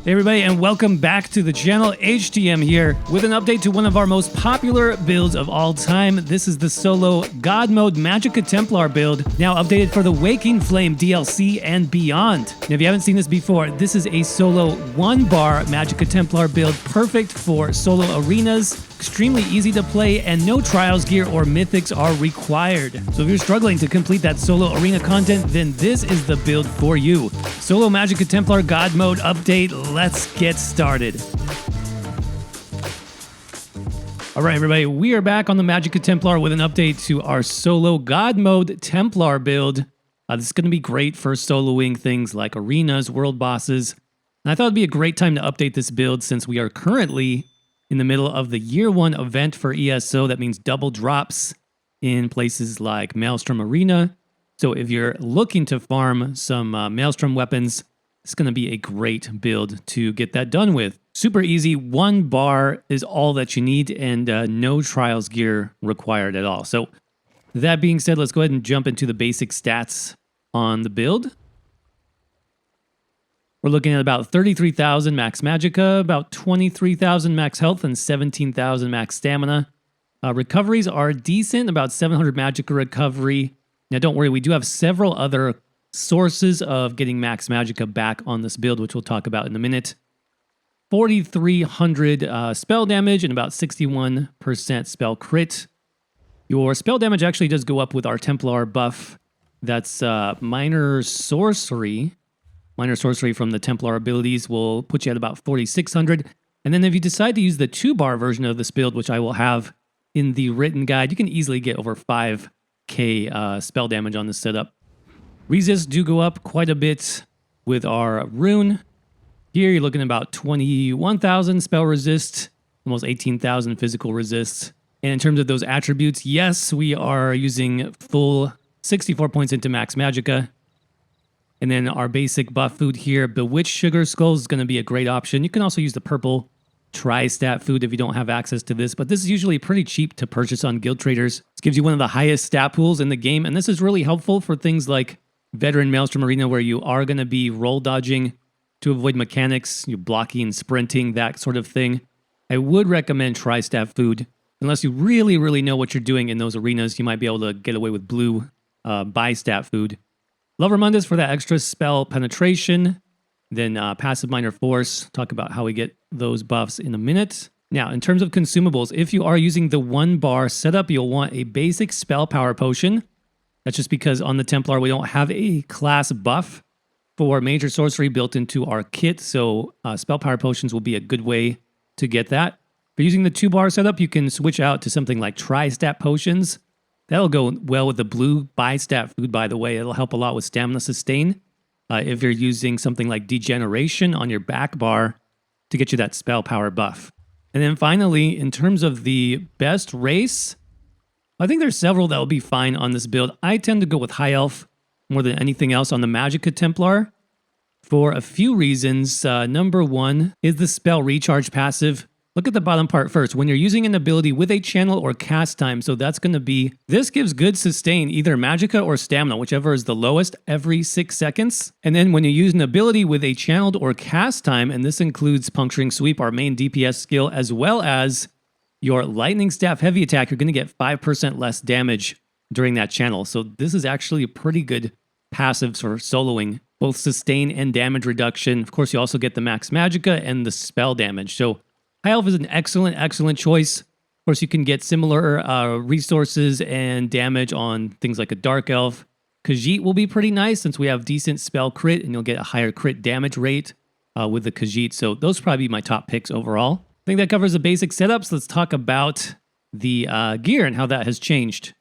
Hey everybody, and welcome back to the channel. HTM here with an update to one of our most popular builds of all time. This is the solo God mode Magicka Templar build, now updated for the Waking Flame DLC and beyond. Now, if you haven't seen this before, this is a solo 1-bar Magicka Templar build, perfect for solo arenas, extremely easy to play, and no trials gear or mythics are required. So if you're struggling to complete that solo arena content, then this is the build for you. Solo Magicka Templar God mode update. Let's get started. All right, everybody, we are back on the Magicka Templar with an update to our solo God mode Templar build. This is going to be great for soloing things like arenas, world bosses. And I thought it'd be a great time to update this build since we are currently in the middle of the year 1 event for ESO. That means double drops in places like Maelstrom Arena. So if you're looking to farm some Maelstrom weapons, it's going to be a great build to get that done with. Super easy, 1 bar is all that you need, and no trials gear required at all. So that being said, let's go ahead and jump into the basic stats on the build. We're looking at about 33,000 max magicka, about 23,000 max health, and 17,000 max stamina. Recoveries are decent, about 700 magicka recovery. Now don't worry, we do have several other sources of getting max magicka back on this build, which we'll talk about in a minute. 4,300 spell damage and about 61% spell crit. Your spell damage actually does go up with our Templar buff. That's minor sorcery. Minor sorcery from the Templar abilities will put you at about 4,600. And then if you decide to use the 2-bar version of this build, which I will have in the written guide, you can easily get over 5k spell damage on this setup. Resists do go up quite a bit with our rune. Here you're looking at about 21,000 spell resist, almost 18,000 physical resist. And in terms of those attributes, yes, we are using full 64 points into max magicka. And then our basic buff food here, Bewitched Sugar Skulls, is going to be a great option. You can also use the purple tri-stat food if you don't have access to this, but this is usually pretty cheap to purchase on Guild Traders. This gives you one of the highest stat pools in the game, and this is really helpful for things like Veteran Maelstrom Arena, where you are going to be roll dodging to avoid mechanics, you're blocking and sprinting, that sort of thing. I would recommend tri-stat food. Unless you really, really know what you're doing in those arenas, you might be able to get away with blue bi-stat food. Lover Mundus for that extra spell penetration. Then passive minor force. Talk about how we get those buffs in a minute. Now, in terms of consumables, if you are using the 1-bar setup, you'll want a basic spell power potion. That's just because on the Templar, we don't have a class buff for major sorcery built into our kit. So spell power potions will be a good way to get that. If you're using the 2-bar setup, you can switch out to something like tri-stat potions. That'll go well with the blue bi-stat food, by the way. It'll help a lot with stamina sustain. If you're using something like Degeneration on your back bar to get you that spell power buff. And then finally, in terms of the best race, I think there's several that will be fine on this build. I tend to go with High Elf more than anything else on the Magicka Templar for a few reasons. Number 1 is the spell recharge passive. Look at the bottom part first. When you're using an ability with a channel or cast time, so that's going to be, this gives good sustain, either magicka or stamina, whichever is the lowest, every 6 seconds. And then when you use an ability with a channeled or cast time, and this includes Puncturing Sweep, our main DPS skill, as well as your Lightning Staff heavy attack, you're going to get 5% less damage during that channel. So this is actually a pretty good passive for soloing, both sustain and damage reduction. Of course, you also get the max magicka and the spell damage. So High Elf is an excellent, excellent choice. Of course, you can get similar resources and damage on things like a Dark Elf. Khajiit will be pretty nice since we have decent spell crit, and you'll get a higher crit damage rate with the Khajiit. So those will probably be my top picks overall. I think that covers the basic setups. Let's talk about the gear and how that has changed.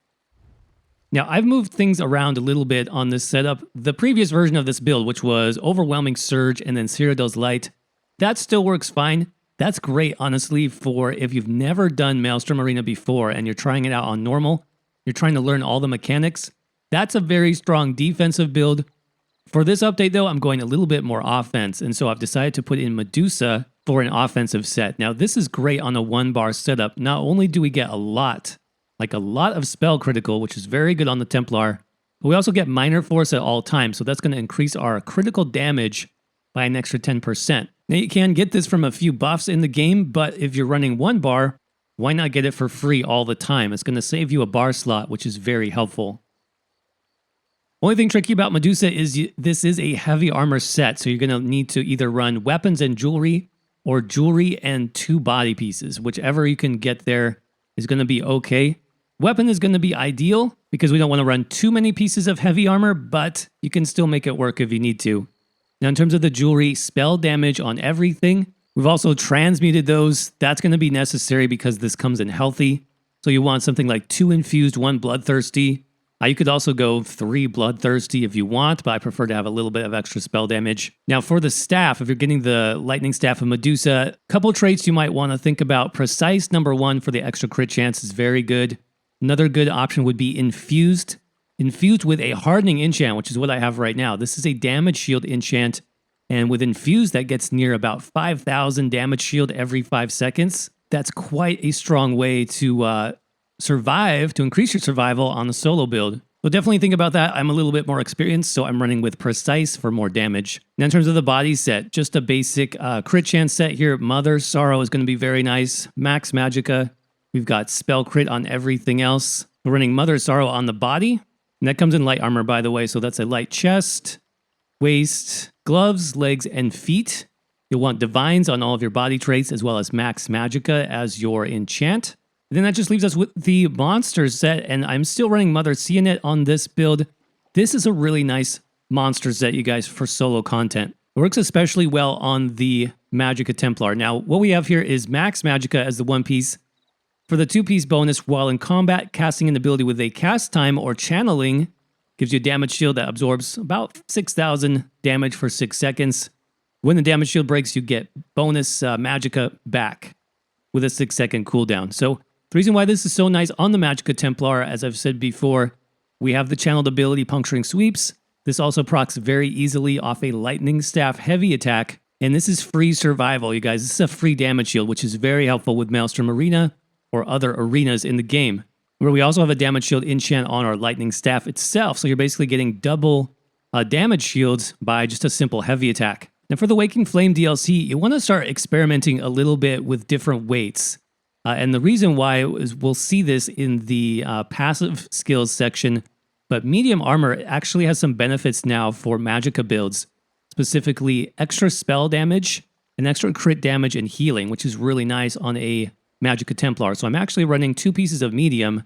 Now, I've moved things around a little bit on this setup. The previous version of this build, which was Overwhelming Surge and then Citadel's Light, that still works fine. That's great, honestly, for if you've never done Maelstrom Arena before and you're trying it out on normal, you're trying to learn all the mechanics. That's a very strong defensive build. For this update, though, I'm going a little bit more offense, and so I've decided to put in Medusa for an offensive set. Now, this is great on a 1-bar setup. Not only do we get a lot of spell critical, which is very good on the Templar, but we also get minor force at all times, so that's going to increase our critical damage by an extra 10%. Now you can get this from a few buffs in the game, but if you're running one bar, why not get it for free all the time? It's going to save you a bar slot, which is very helpful. Only thing tricky about Medusa is this is a heavy armor set, so you're going to need to either run weapons and jewelry or jewelry and 2 body pieces. Whichever you can get there is going to be okay. Weapon is going to be ideal because we don't want to run too many pieces of heavy armor, but you can still make it work if you need to. Now in terms of the jewelry, spell damage on everything. We've also transmuted those. That's going to be necessary because this comes in healthy. So you want something like 2 infused, 1 bloodthirsty. You could also go 3 bloodthirsty if you want, but I prefer to have a little bit of extra spell damage. Now for the staff, if you're getting the lightning staff of Medusa, a couple traits you might want to think about. Precise #1 for the extra crit chance is very good. Another good option would be infused. Infused with a hardening enchant, which is what I have right now. This is a damage shield enchant, and with infused that gets near about 5,000 damage shield every 5 seconds. That's quite a strong way to survive, to increase your survival on the solo build. So definitely think about that. I'm a little bit more experienced, so I'm running with Precise for more damage. Now in terms of the body set, just a basic crit chance set here. Mother's Sorrow is going to be very nice. Max Magicka. We've got spell crit on everything else. We're running Mother's Sorrow on the body. And that comes in light armor, by the way, so that's a light chest, waist, gloves, legs, and feet. You'll want Divines on all of your body traits, as well as Max Magicka as your enchant. And then that just leaves us with the monster set, and I'm still running Mother Cionet on this build. This is a really nice monster set, you guys, for solo content. It works especially well on the Magicka Templar. Now, what we have here is Max Magicka as the 1 piece. For the 2-piece bonus, while in combat, casting an ability with a cast time or channeling gives you a damage shield that absorbs about 6,000 damage for 6 seconds. When the damage shield breaks, you get bonus Magicka back with a 6-second cooldown. So the reason why this is so nice on the Magicka Templar, as I've said before, we have the channeled ability Puncturing Sweeps. This also procs very easily off a Lightning Staff heavy attack. And this is free survival, you guys. This is a free damage shield, which is very helpful with Maelstrom Arena or other arenas in the game, where we also have a damage shield enchant on our Lightning Staff itself. So you're basically getting double damage shields by just a simple heavy attack. Now for the Waking Flame DLC, you want to start experimenting a little bit with different weights. And the reason why is we'll see this in the passive skills section, but medium armor actually has some benefits now for Magicka builds, specifically extra spell damage and extra crit damage and healing, which is really nice on a Magicka Templar. So I'm actually running 2 pieces of medium.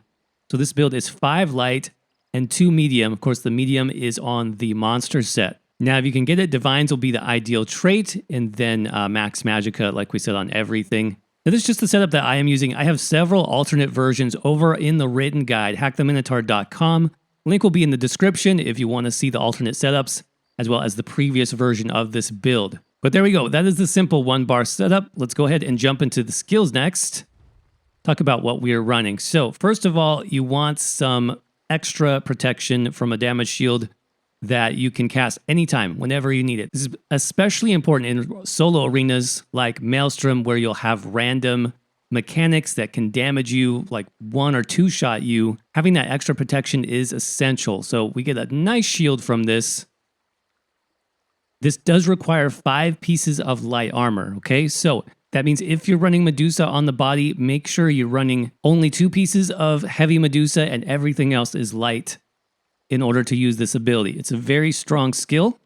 So this build is 5 light and 2 medium. Of course, the medium is on the monster set. Now, if you can get it, Divines will be the ideal trait, and then Max Magicka, like we said, on everything. Now, this is just the setup that I am using. I have several alternate versions over in the written guide, hacktheminotaur.com. Link will be in the description if you want to see the alternate setups, as well as the previous version of this build. But there we go. That is the simple 1-bar setup. Let's go ahead and jump into the skills next. Talk about what we are running. So first of all, you want some extra protection from a damage shield that you can cast anytime, whenever you need it. This is especially important in solo arenas like Maelstrom, where you'll have random mechanics that can damage you, like 1 or 2 shot you. Having that extra protection is essential. So we get a nice shield from this. This does require 5 pieces of light armor, okay? So that means if you're running Medusa on the body, make sure you're running only 2 pieces of heavy Medusa and everything else is light in order to use this ability. It's a very strong skill.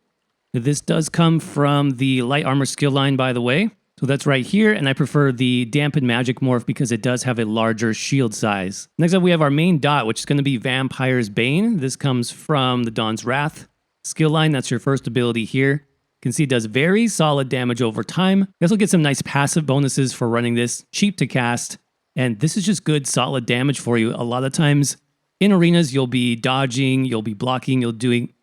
This does come from the light armor skill line, by the way. So that's right here, and I prefer the Dampened Magic Morph because it does have a larger shield size. Next up, we have our main dot, which is going to be Vampire's Bane. This comes from the Dawn's Wrath skill line. That's your first ability here. You can see it does very solid damage over time. You also get some nice passive bonuses for running this, cheap to cast, and this is just good solid damage for you. A lot of times in arenas, you'll be dodging, you'll be blocking, you're doing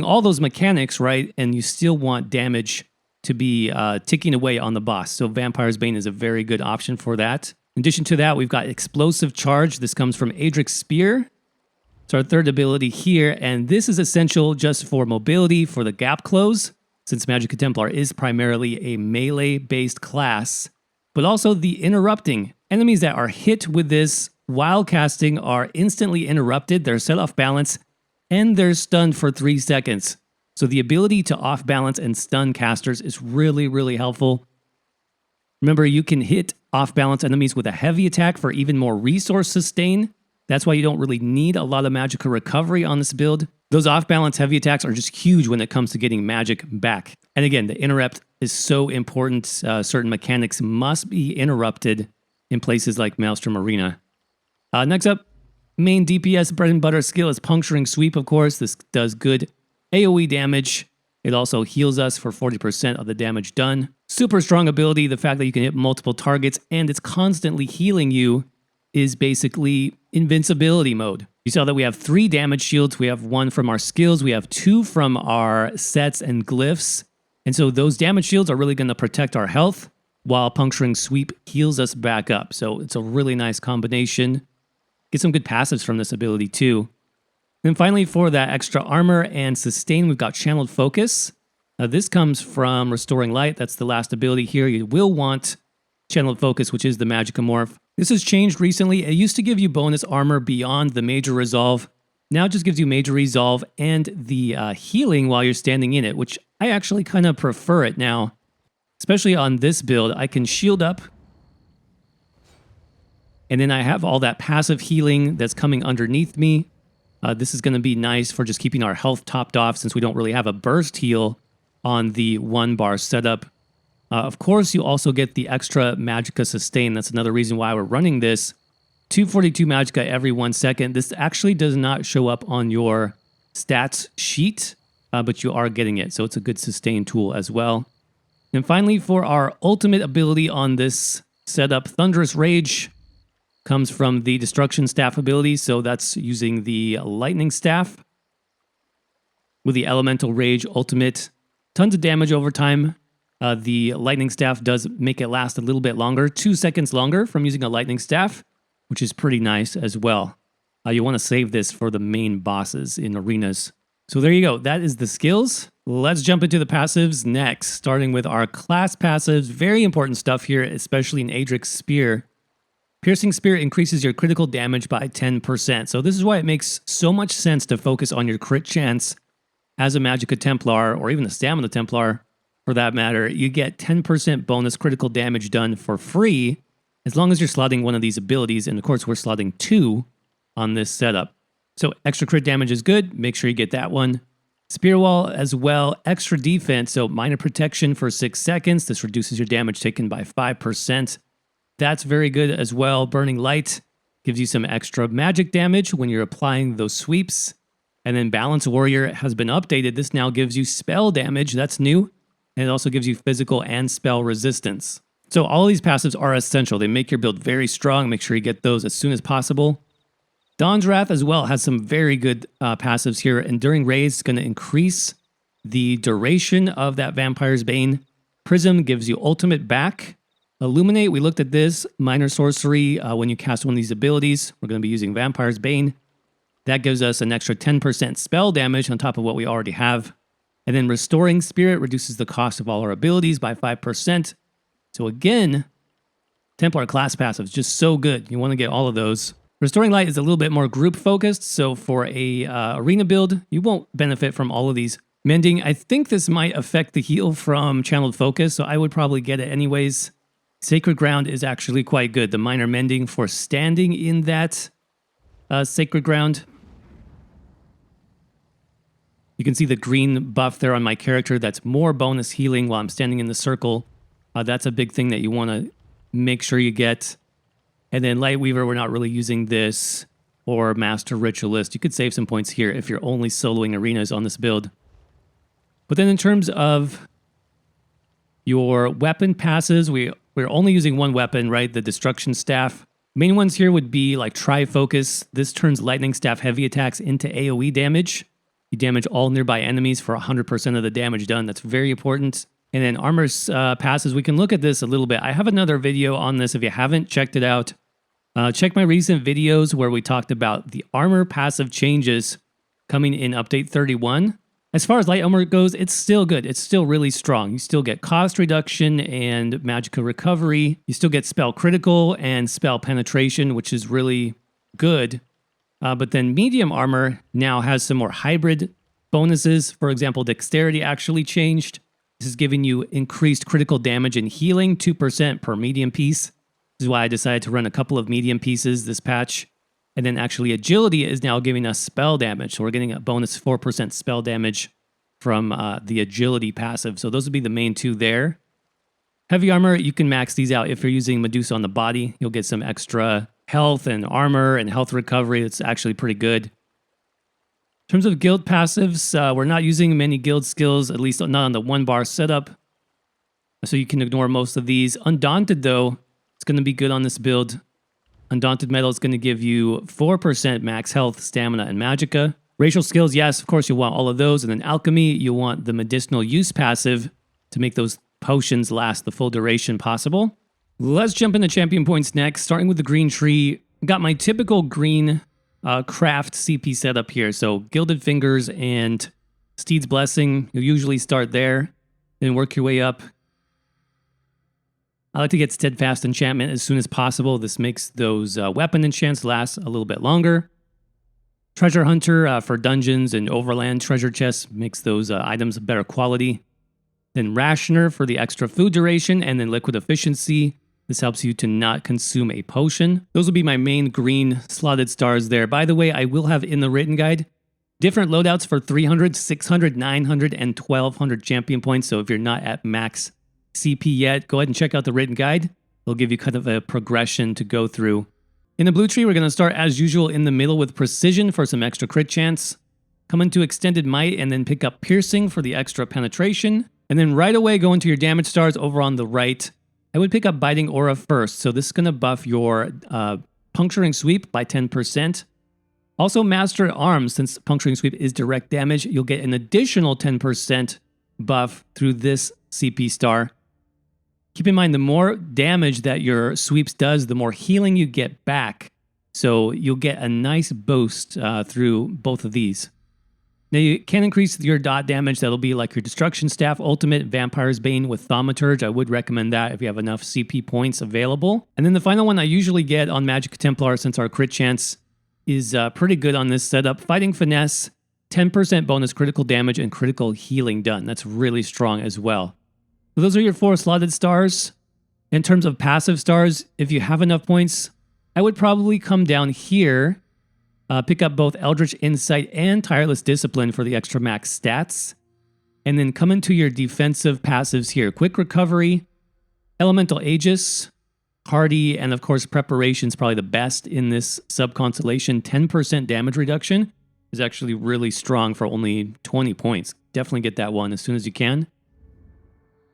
all those mechanics, right? And you still want damage to be ticking away on the boss. So Vampire's Bane is a very good option for that. In addition to that, we've got Explosive Charge. This comes from Adric's Spear. It's our third ability here, and this is essential just for mobility, for the gap close, since Magicka Templar is primarily a melee-based class, but also the interrupting. Enemies that are hit with this while casting are instantly interrupted, they're set off balance, and they're stunned for 3 seconds. So the ability to off-balance and stun casters is really, really helpful. Remember, you can hit off-balance enemies with a heavy attack for even more resource sustain. That's why you don't really need a lot of Magicka recovery on this build. Those off-balance heavy attacks are just huge when it comes to getting magic back. And again, the interrupt is so important. Certain mechanics must be interrupted in places like Maelstrom Arena. Next up, main DPS bread and butter skill is Puncturing Sweep, of course. This does good AoE damage. It also heals us for 40% of the damage done. Super strong ability. The fact that you can hit multiple targets and it's constantly healing you is basically invincibility mode. You saw that we have 3 damage shields. We have 1 from our skills. We have 2 from our sets and glyphs. And so those damage shields are really going to protect our health, while Puncturing Sweep heals us back up. So it's a really nice combination. Get some good passives from this ability too. Then finally, for that extra armor and sustain, we've got Channeled Focus. This comes from Restoring Light. That's the last ability here. You will want Channeled Focus, which is the Magicka Morph. This has changed recently. It used to give you bonus armor beyond the Major Resolve. Now it just gives you Major Resolve and the healing while you're standing in it, which I actually kind of prefer it now. Especially on this build, I can shield up. And then I have all that passive healing that's coming underneath me. This is going to be nice for just keeping our health topped off since we don't really have a burst heal on the 1-bar setup. Of course, you also get the extra Magicka sustain. That's another reason why we're running this. 242 Magicka every 1 second. This actually does not show up on your stats sheet, but you are getting it. So it's a good sustain tool as well. And finally, for our ultimate ability on this setup, Thunderous Rage comes from the Destruction Staff ability. So that's using the Lightning Staff with the Elemental Rage ultimate. Tons of damage over time. The Lightning Staff does make it last a little bit longer, 2 seconds longer from using a Lightning Staff, which is pretty nice as well. You want to save this for the main bosses in arenas. So there you go. That is the skills. Let's jump into the passives next, starting with our class passives. Very important stuff here, especially in Adric's Spear. Piercing Spear increases your critical damage by 10%. So this is why it makes so much sense to focus on your crit chance as a Magicka Templar, or even a Stamina Templar for that matter. You get 10% bonus critical damage done for free as long as you're slotting one of these abilities. And of course, we're slotting 2 on this setup. So extra crit damage is good. Make sure you get that one. Spear Wall as well. Extra defense, so minor protection for 6 seconds. This reduces your damage taken by 5%. That's very good as well. Burning Light gives you some extra magic damage when you're applying those sweeps. And then Balance Warrior has been updated. This now gives you spell damage. That's new. And it also gives you physical and spell resistance. So all these passives are essential. They make your build very strong. Make sure you get those as soon as possible. Dawn's Wrath as well has some very good passives here. Enduring Rays is going to increase the duration of that Vampire's Bane. Prism gives you ultimate back. Illuminate, we looked at this. Minor sorcery, when you cast one of these abilities, we're going to be using Vampire's Bane. That gives us an extra 10% spell damage on top of what we already have. And then Restoring Spirit reduces the cost of all our abilities by 5%. So again, Templar class passives, just so good. You want to get all of those. Restoring Light is a little bit more group focused. So for a arena build, you won't benefit from all of these. Mending, I think this might affect the heal from Channeled Focus, so I would probably get it anyways. Sacred Ground is actually quite good. The minor mending for standing in that Sacred Ground. You can see the green buff there on my character. That's more bonus healing while I'm standing in the circle. That's a big thing that you want to make sure you get. And then Lightweaver, we're not really using this, or Master Ritualist. You could save some points here if you're only soloing arenas on this build. But then in terms of your weapon passes, we're only using one weapon, right? The Destruction Staff. Main ones here would be like Tri-Focus. This turns Lightning Staff heavy attacks into AoE damage. You damage all nearby enemies for 100% of the damage done. That's very important. And then Armor's passes, we can look at this a little bit. I have another video on this if you haven't checked it out. Check my recent videos where we talked about the armor passive changes coming in Update 31. As far as light armor goes, it's still good. It's still really strong. You still get cost reduction and Magicka recovery. You still get spell critical and spell penetration, which is really good. But then medium armor now has some more hybrid Bonuses, for example, dexterity actually changed. This is giving you increased critical damage and healing, 2% per medium piece. This is why I decided to run a couple of medium pieces this patch. And then actually agility is now giving us spell damage. So we're getting a bonus 4% spell damage from the agility passive. So those would be the main two there. Heavy armor, you can max these out if you're using Medusa on the body. You'll get some extra health and armor and health recovery. It's actually pretty good. In terms of guild passives, we're not using many guild skills, at least not on the 1-bar setup. So you can ignore most of these. Undaunted, though, it's going to be good on this build. Undaunted Metal is going to give you 4% max health, stamina, and magicka. Racial skills, yes, of course, you'll want all of those. And then alchemy, you'll want the medicinal use passive to make those potions last the full duration possible. Let's jump into champion points next, starting with the green tree. Got my typical green craft CP setup here. So Gilded Fingers and Steed's Blessing, you'll usually start there, then work your way up. I like to get Steadfast Enchantment as soon as possible. This makes those weapon enchants last a little bit longer. Treasure Hunter for dungeons and overland treasure chests makes those items of better quality. Then Rationer for the extra food duration, and then Liquid Efficiency. This helps you to not consume a potion. Those will be my main green slotted stars there. By the way, I will have in the written guide different loadouts for 300, 600, 900, and 1200 champion points. So if you're not at max CP yet, go ahead and check out the written guide. It'll give you kind of a progression to go through. In the blue tree, we're going to start as usual in the middle with Precision for some extra crit chance. Come into Extended Might and then pick up Piercing for the extra penetration. And then right away go into your damage stars over on the right. I would pick up Biting Aura first. So this is going to buff your Puncturing Sweep by 10%. Also Master Arms, since Puncturing Sweep is direct damage, you'll get an additional 10% buff through this CP star. Keep in mind, the more damage that your sweeps does, the more healing you get back. So you'll get a nice boost through both of these. Now you can increase your dot damage. That'll be like your Destruction Staff, Ultimate, Vampire's Bane with Thaumaturge. I would recommend that if you have enough CP points available. And then the final one I usually get on Magicka Templar, since our crit chance is pretty good on this setup. Fighting Finesse, 10% bonus critical damage and critical healing done. That's really strong as well. So those are your 4 slotted stars. In terms of passive stars, if you have enough points, I would probably come down here, pick up both Eldritch Insight and Tireless Discipline for the extra max stats, and then come into your defensive passives here. Quick Recovery, Elemental Aegis, Hardy, and of course Preparation is probably the best in this sub-constellation. 10% damage reduction is actually really strong for only 20 points. Definitely get that one as soon as you can.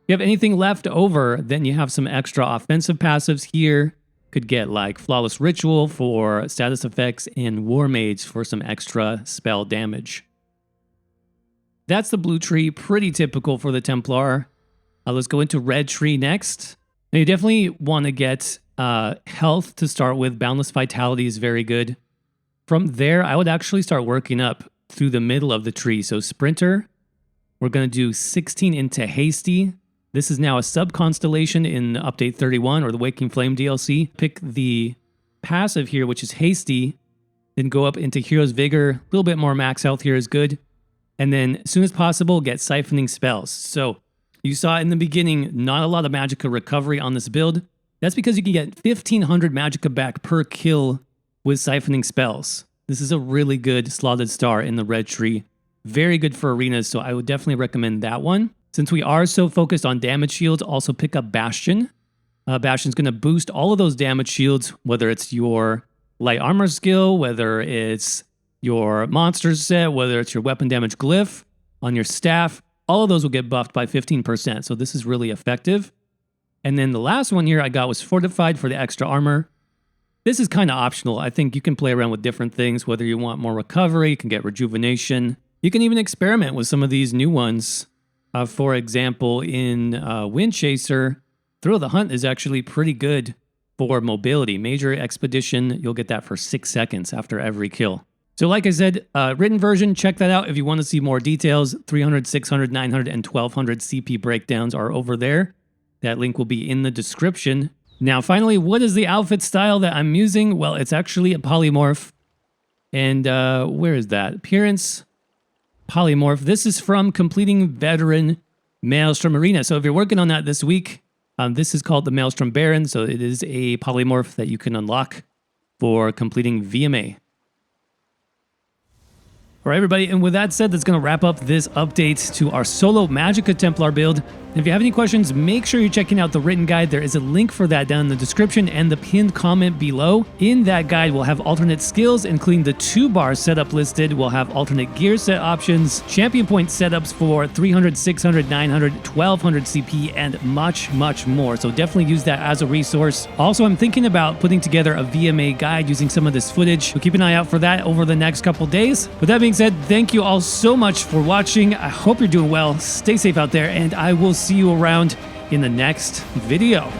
If you have anything left over, then you have some extra offensive passives here. Could get like Flawless Ritual for status effects and War Mage for some extra spell damage. That's the blue tree, pretty typical for the Templar. Let's go into red tree next. Now you definitely want to get health to start with. Boundless Vitality is very good. From there, I would actually start working up through the middle of the tree. So Sprinter, we're going to do 16 into Hasty. This is now a sub-constellation in Update 31 or the Waking Flame DLC. Pick the passive here, which is Hasty, then go up into Hero's Vigor. A little bit more max health here is good. And then as soon as possible, get Siphoning Spells. So you saw in the beginning, not a lot of Magicka recovery on this build. That's because you can get 1,500 Magicka back per kill with Siphoning Spells. This is a really good slotted star in the red tree. Very good for arenas, so I would definitely recommend that one. Since we are so focused on damage shields, also pick up Bastion. Bastion's going to boost all of those damage shields, whether it's your light armor skill, whether it's your monster set, whether it's your weapon damage glyph on your staff. All of those will get buffed by 15%, so this is really effective. And then the last one here I got was Fortified for the extra armor. This is kind of optional. I think you can play around with different things, whether you want more recovery, you can get rejuvenation. You can even experiment with some of these new ones. For example, in Wind Chaser, Thrill of the Hunt is actually pretty good for mobility. Major Expedition, you'll get that for 6 seconds after every kill. So like I said, written version, check that out if you want to see more details. 300, 600, 900, and 1200 CP breakdowns are over there. That link will be in the description. Now finally, what is the outfit style that I'm using? Well, it's actually a polymorph. And where is that? Appearance. Polymorph. This is from completing Veteran Maelstrom Arena. So if you're working on that this week, this is called the Maelstrom Baron. So it is a polymorph that you can unlock for completing VMA. All right, everybody, and with that said, that's going to wrap up this update to our solo Magicka Templar build. And if you have any questions, make sure you're checking out the written guide. There is a link for that down in the description and the pinned comment below. In that guide, we'll have alternate skills, including the 2-bar setup listed. We'll have alternate gear set options, champion point setups for 300, 600, 900, 1200 CP, and much, much more. So definitely use that as a resource. Also, I'm thinking about putting together a VMA guide using some of this footage. So keep an eye out for that over the next couple days. With that being said, thank you all so much for watching. I hope you're doing well. Stay safe out there, and I will see you around in the next video.